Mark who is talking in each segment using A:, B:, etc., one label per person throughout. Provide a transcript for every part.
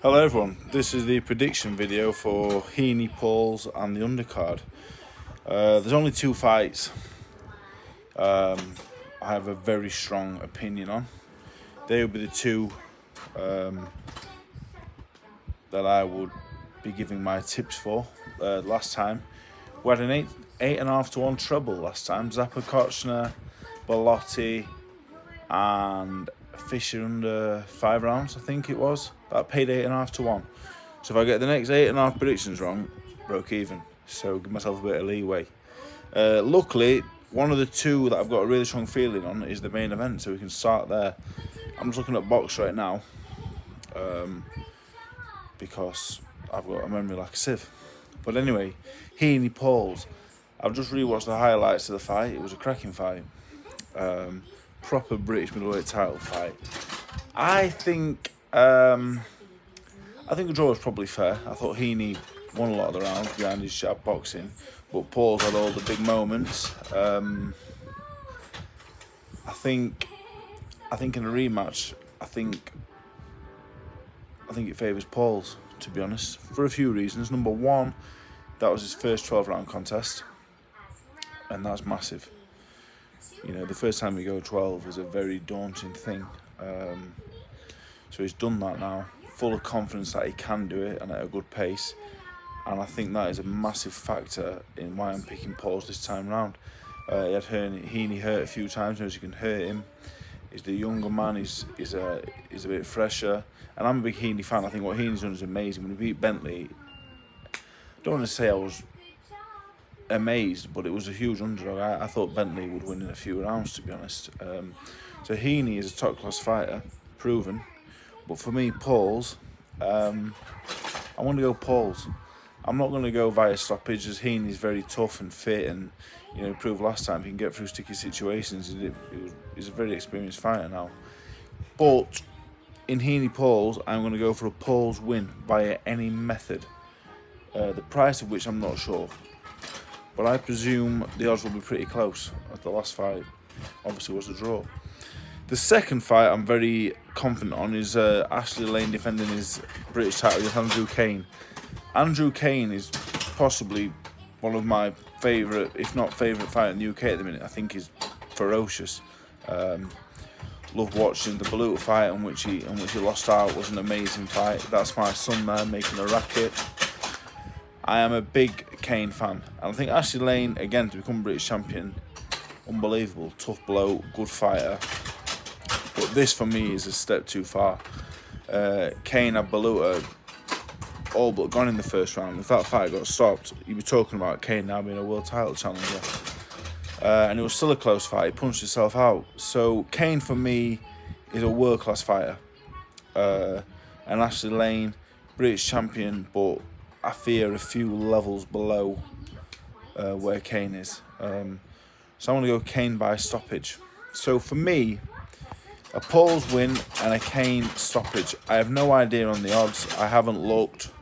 A: Hello everyone, this is the prediction video for Heaney, Pauls and the Undercard. There's only two fights I have a very strong opinion on. They would be the two that I would be giving my tips for. Last time, we had an 8.5 to 1 treble last time. Zappa Kochner, Bellotti and Fisher under 5 rounds, I think it was. That paid 8.5 to 1. So if I get the next 8.5 predictions wrong, broke even. So give myself a bit of leeway. Luckily, one of the two that I've got a really strong feeling on is the main event, so we can start there. I'm just looking at box right now because I've got a memory like a sieve. But anyway, Heaney Pauls. I've just rewatched the highlights of the fight. It was a cracking fight. Proper British middleweight title fight. I think the draw was probably fair. I thought Heaney won a lot of the rounds behind his sharp boxing, but Pauls had all the big moments. I think in a rematch, I think it favours Pauls, to be honest, for a few reasons. Number one, that was his first 12-round contest, and that's massive. You know, the first time we go 12 is a very daunting thing. So he's done that now, full of confidence that he can do it and at a good pace. And I think that is a massive factor in why I'm picking Pauls this time round. He had Heaney hurt a few times, knows you can hurt him. He's the younger man, he's a bit fresher. And I'm a big Heaney fan. I think what Heaney's done is amazing. When he beat Bentley, I don't want to say I was amazed, but it was a huge underdog. I thought Bentley would win in a few rounds, to be honest. So Heaney is a top class fighter, proven. But for me, Pauls, I want to go Pauls. I'm not going to go via stoppage, as Heaney's very tough and fit, and proved last time he can get through sticky situations. He's a very experienced fighter now. But in Heaney Pauls, I'm going to go for a Pauls win via any method. The price of which I'm not sure. But I presume the odds will be pretty close, as the last fight obviously was a draw. The second fight I'm very confident on is Ashley Lane defending his British title against Andrew Kane. Andrew Kane is possibly one of my favourite, if not favourite fighter in the UK at the minute. I think he's ferocious. Love watching the Baluta fight in which he lost out. Was an amazing fight. That's my son there making a racket. I am a big Kane fan, and I think Ashley Lane, again, to become British champion, unbelievable, tough bloke, good fighter. But this for me is a step too far. Kane had Baluta all but gone in the first round. If that fight got stopped, you'd be talking about Kane now being a world title challenger. And it was still a close fight. He punched himself out. So Kane for me is a world class fighter. And Ashley Lane, British champion, but I fear a few levels below where Kane is. So I'm going to go Kane by stoppage. So for me, a Pauls win and a Kane stoppage. I have no idea on the odds. I haven't looked.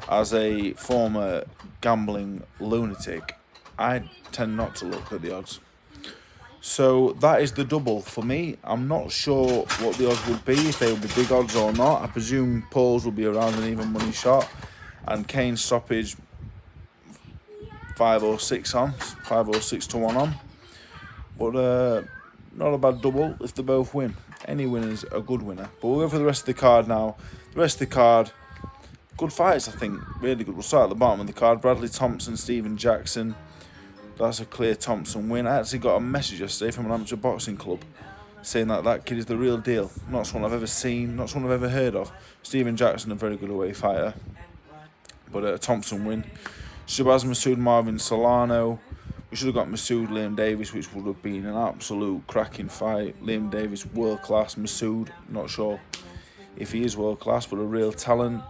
A: As a former gambling lunatic, I tend not to look at the odds. So that is the double for me. I'm not sure what the odds would be, if they would be big odds or not. I presume Pauls will be around an even money shot, and Kane stoppage 5 or 6 to 1 on. But not a bad double if they both win. Any winner's a good winner. But we'll go for the rest of the card now. The rest of the card, good fights, I think. Really good. We'll start at the bottom of the card. Bradley Thompson, Stephen Jackson. That's a clear Thompson win. I actually got a message yesterday from an amateur boxing club saying that kid is the real deal. Not someone I've ever seen, not someone I've ever heard of. Stephen Jackson, a very good away fighter. But a Thompson win. Shabazz Masood, Marvin Solano. We should have got Masood, Liam Davis, which would have been an absolute cracking fight. Liam Davis, world class. Masood, not sure if he is world class, but a real talent.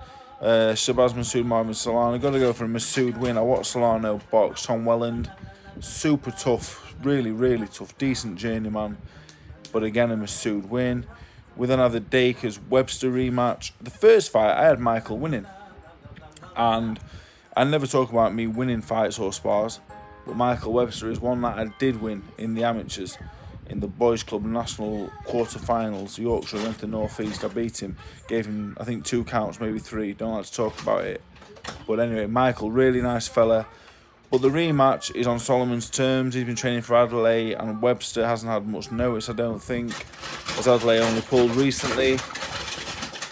A: Shabazz Masood, Marvin Solano. Got to go for a Masood win. I watched Solano box. Tom Welland, super tough, really, really tough. Decent journeyman, but again a Masood win. We then have the Dakers Webster rematch. The first fight I had Michael winning, and I never talk about me winning fights or spars. But Michael Webster is one that I did win in the amateurs. in the Boys Club National quarter-finals. Yorkshire went to the North East. I beat him. Gave him, I think, 2 counts, maybe 3. Don't like to talk about it. But anyway, Michael, really nice fella. But the rematch is on Solomon's terms. He's been training for Adelaide, and Webster hasn't had much notice, I don't think, as Adelaide only pulled recently.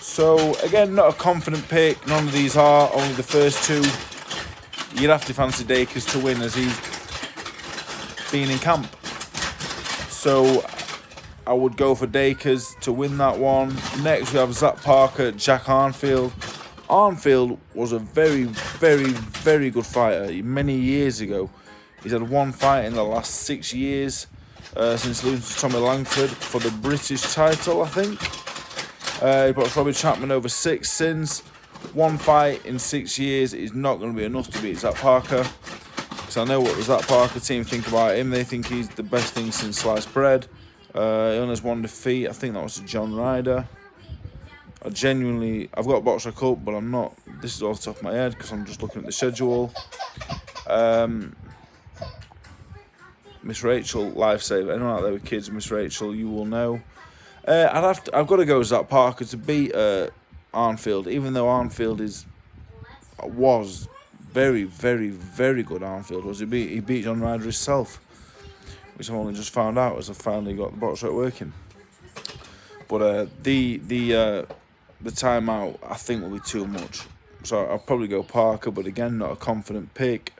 A: So, again, not a confident pick. None of these are. Only the first 2. You'd have to fancy Dacres to win, as he's been in camp. So, I would go for Dacres to win that one. Next, we have Zach Parker, Jack Arnfield. Arnfield was a very, very, very good fighter many years ago. He's had 1 fight in the last 6 years since losing to Tommy Langford for the British title, I think. He got Robbie Chapman over 6 since. 1 fight in 6 years is not going to be enough to beat Zach Parker. Because I know what the Zach Parker team think about him. They think he's the best thing since sliced bread. He only has 1 defeat. I think that was to John Ryder. I've got a boxer cup, but I'm not. This is off the top of my head because I'm just looking at the schedule. Miss Rachel, lifesaver. Anyone out there with kids, Miss Rachel, you will know. I've got to go with Zach Parker to beat Arnfield, even though Arnfield was very, very, very good. Arnfield was. He beat John Ryder himself, which I've only just found out as I finally got the box rate working. But the timeout, I think, will be too much. So I'll probably go Parker, but again, not a confident pick.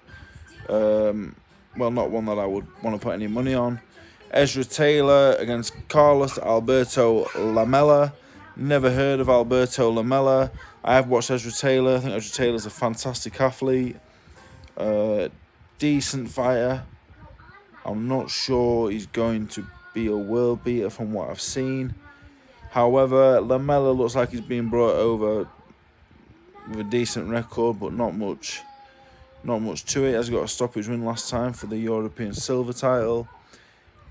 A: Well, not one that I would want to put any money on. Ezra Taylor against Carlos Alberto Lamela. Never heard of Alberto Lamela. I have watched Ezra Taylor. I think Ezra Taylor's a fantastic athlete. Decent fighter. I'm not sure he's going to be a world beater from what I've seen. However, Lamela looks like he's being brought over with a decent record, but not much to it. Has got a stoppage win last time for the European silver title,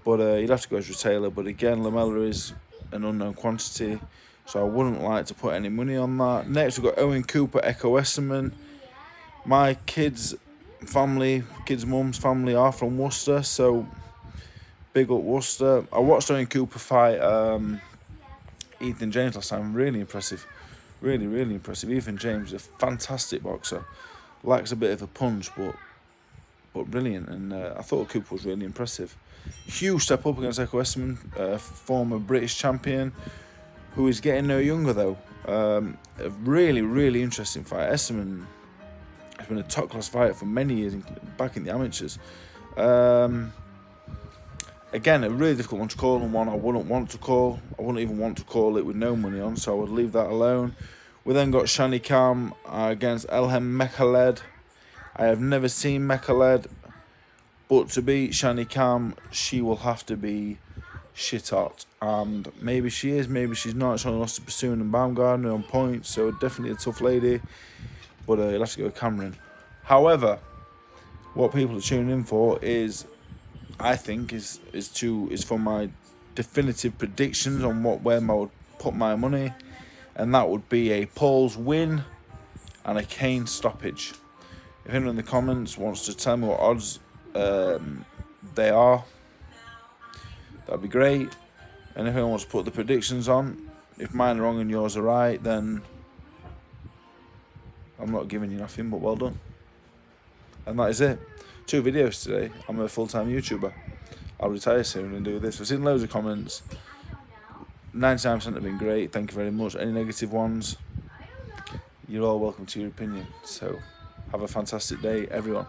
A: but you'd have to go Ezra Taylor. But again, Lamela is an unknown quantity, so I wouldn't like to put any money on that. Next, we've got Owen Cooper, Echo Esserman. My kids' mum's family are from Worcester, so big up Worcester. I watched Owen Cooper fight Ethan James last time. Really impressive. Really, really impressive. Ethan James is a fantastic boxer. Lacks a bit of a punch, but brilliant. And I thought Cooper was really impressive. Huge step up against Echo Esserman, former British champion, who is getting no younger though. A really, really interesting fight. Esserman has been a top class fighter for many years, back in the amateurs. Again, a really difficult one to call, and one I wouldn't want to call. I wouldn't even want to call it with no money on, so I would leave that alone. We then got Shani Kam against Elhem Mekhaled. I have never seen Mekhaled, but to beat Shani Kam, she will have to be shit hot. And maybe she is, maybe she's not. She only lost to Pursuing and Baumgartner on points, so definitely a tough lady. But you'll have to go with Cameron. However, what people are tuning in for is, I think, is for my definitive predictions on where I would put my money, and that would be a Paul's win and a Kane stoppage. If anyone in the comments wants to tell me what odds they are, that'd be great. And if anyone wants to put the predictions on, if mine are wrong and yours are right, then I'm not giving you nothing, but well done. And that is it. 2 videos today. I'm a full-time YouTuber. I'll retire soon and do this. I've seen loads of comments. 99% have been great. Thank you very much. Any negative ones, you're all welcome to your opinion. So have a fantastic day, everyone.